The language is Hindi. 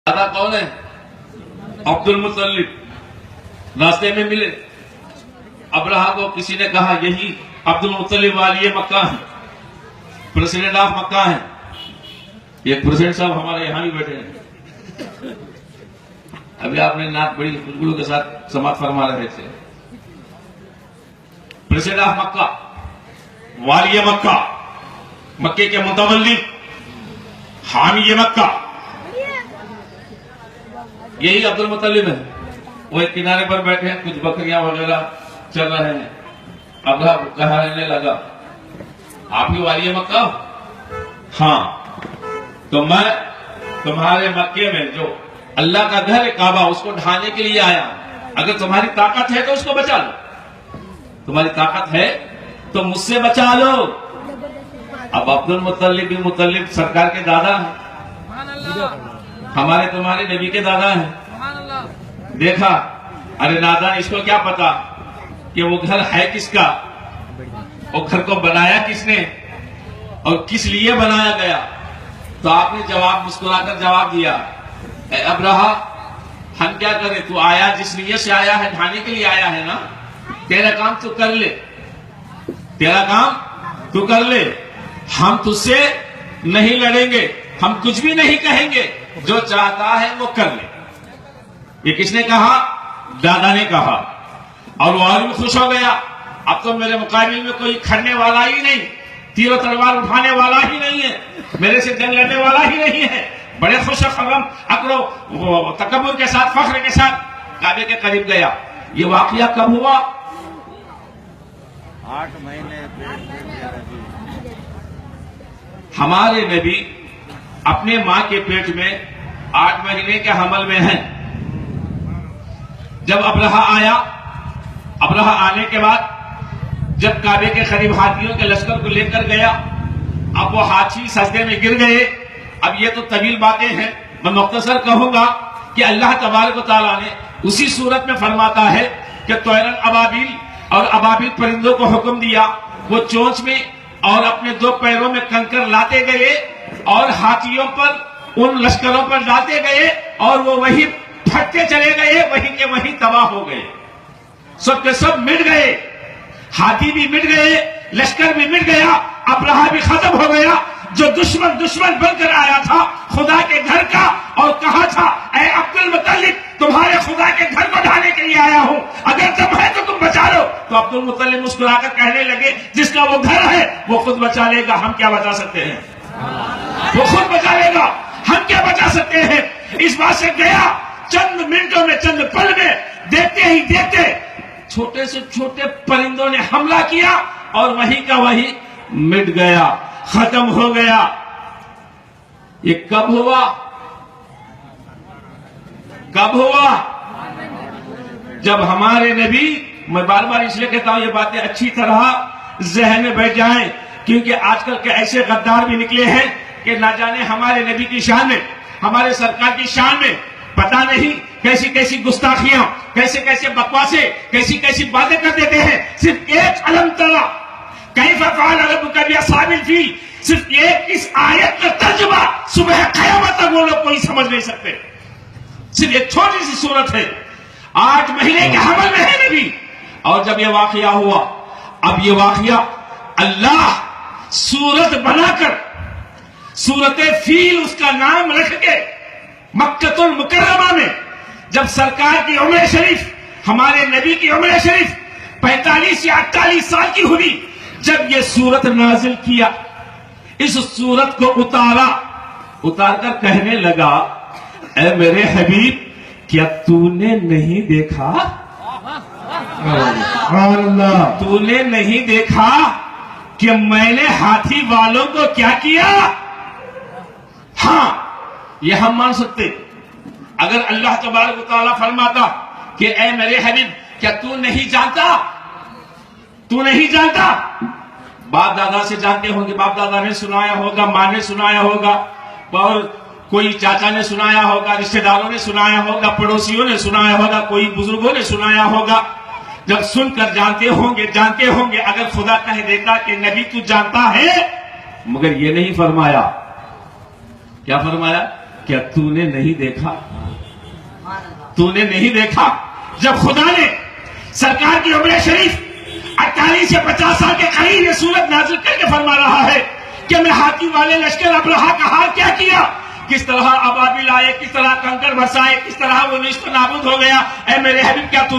दादा कौन है? अब्दुल मुत्तलिब। रास्ते में मिले, अब्राहा को किसी ने कहा यही अब्दुल मुत्तलिब वाली मक्का है, प्रेसिडेंट ऑफ मक्का है। ये प्रेसिडेंट साहब हमारे यहां भी बैठे हैं। अभी आपने नात बड़ी खुशबू के साथ समाप्त फरमा रहे थे। प्रेसिडेंट ऑफ मक्का, वाली मक्का, मक्के के मुतवल्ली, हामी मक्का, यही अब्दुल मुत्तलिब है। वो एक किनारे पर बैठे हैं, कुछ बकरियां वगैरह चल रहे हैं। अब्राहा कहने लगा आप ही वाली मक्का? हाँ, तो मैं तुम्हारे मक्के में जो अल्लाह का घर है काबा, उसको ढाने के लिए आया। अगर तुम्हारी ताकत है तो उसको बचा लो, तुम्हारी ताकत है तो मुझसे बचा लो। अब अब्दुल मुत्तलिब बिन मुत्तलिब सरकार के दादा हैं, हमारे तुम्हारे नबी के दादा हैं। देखा, अरे नादा, इसको क्या पता कि वो घर है किसका, वो घर को बनाया किसने और किस लिए बनाया गया। तो आपने जवाब मुस्कुराकर जवाब दिया, अब्राहा हम क्या करें, तू आया जिस नीयत से आया है, ढाने के लिए आया है ना, तेरा काम तू कर ले, तेरा काम तू कर ले। हम तुझसे नहीं लड़ेंगे, हम कुछ भी नहीं कहेंगे, जो चाहता है वो कर ले। ये किसने कहा? दादा ने कहा। और वो और भी खुश हो गया, अब तो मेरे मुकाबले में कोई खड़ने वाला ही नहीं, तीर और तलवार उठाने वाला ही नहीं है, मेरे से जंग लड़ने वाला ही नहीं है। बड़े खुश खरम अकड़ो तकब्बुर के साथ, फख्र के साथ काबे के करीब गया। ये वाकया कब हुआ? 8 महीने। हमारे नबी अपने मां के पेट में 8 महीने के हमल में हैं। जब अब्राहा आया, अब्राहा आने के बाद जब काबे के करीब हाथियों के लश्कर को लेकर गया, अब वो हाथी सजदे में गिर गए। अब ये तो तवील बातें हैं, मैं मुख्तसर कहूंगा कि अल्लाह तबारक व तआला ने उसी सूरत में फरमाता है कि तोयरन अबाबिल, और अबाबिल परिंदों को हुक्म दिया, वो चोंच में और अपने 2 पैरों में कंकर लाते गए और हाथियों पर, उन लश्करों पर डालते गए, और वो वही फटते चले गए, वहीं के वहीं तबाह हो गए। सब के सब मिट गए, हाथी भी मिट गए, लश्कर भी मिट गया, अब्राहा भी खत्म हो गया। जो दुश्मन बनकर आया था खुदा के घर का, और कहा था ऐ अब्दुल मुत्तलिब, तुम्हारे खुदा के घर को ढाने के लिए आया हूं, अगर तुम है तो तुम बचा लो। तो अब्दुल मुत्तलिब मुस्कुराकर कहने लगे, जिसका वो घर है वो खुद बचा लेगा, हम क्या बचा सकते हैं? वो खुद बचा लेगा, हम क्या बचा सकते हैं? इस बात से गया, चंद मिनटों में, चंद पल में, देखते ही देखते छोटे से छोटे परिंदों ने हमला किया और वहीं का वहीं मिट गया, खत्म हो गया। ये कब हुआ? कब हुआ? जब हमारे नबी, मैं बार बार इसलिए कहता हूं ये बातें अच्छी तरह जहन में बैठ जाएं, क्योंकि आजकल के ऐसे गद्दार भी निकले हैं कि ना जाने हमारे नबी की शान में, हमारे सरकार की शान में पता नहीं कैसी कैसी गुस्ताखियां, कैसे कैसे बकवासे, कैसी कैसी बातें कर देते हैं। सिर्फ एक अलम तरा कैफ़ फ़अल रब्बुका बिअस्हाबिल फील, सिर्फ एक इस आयत का तर्जुमा सुबह क़यामत तक वो लोग कोई समझ नहीं सकते। सिर्फ एक छोटी सी सूरत है, 8 महीने के हमल में है नबी। और जब ये वाकया हुआ, अब ये वाकया अल्लाह सूरत बनाकर, सूरत फील उसका नाम रख के, मक्कतुल मुकर्रमा में जब सरकार की उम्र शरीफ, हमारे नबी की उम्र शरीफ 45 या 48 साल की हुई, जब ये सूरत नाजिल किया, इस सूरत को उतारकर कहने लगा, ऐ मेरे हबीब, क्या तूने नहीं देखा? तूने नहीं देखा कि मैंने हाथी वालों को क्या किया? हाँ, ये हम मान सकते। अगर अल्लाह तबारक व तआला फरमाता कि ऐ मेरे हबीब, क्या तू नहीं जानता? तू नहीं जानता? बाप दादा से जानते होंगे, बाप दादा ने सुनाया होगा, माँ ने सुनाया होगा, और कोई चाचा ने सुनाया होगा, रिश्तेदारों ने सुनाया होगा, पड़ोसियों ने सुनाया होगा, कोई बुजुर्गों ने सुनाया होगा। जब सुनकर जानते होंगे, अगर खुदा कह देता कि नबी तू जानता है, मगर ये नहीं फरमाया, क्या फरमाया क्या तूने नहीं देखा, तूने नहीं देखा जब खुदा ने सरकार की उम्र शरीफ 48 या 50 साल के करीब ये सूरत नाजिल करके फरमा रहा है कि मैं हाथी वाले लश्कर अब्रहा का हाल क्या किया, किस तरह अबाबिल आए, किस तरह कंकर बरसाए, किस तरह वो निस्त नाबूद हो गया। ऐ मेरे हबीब क्या तू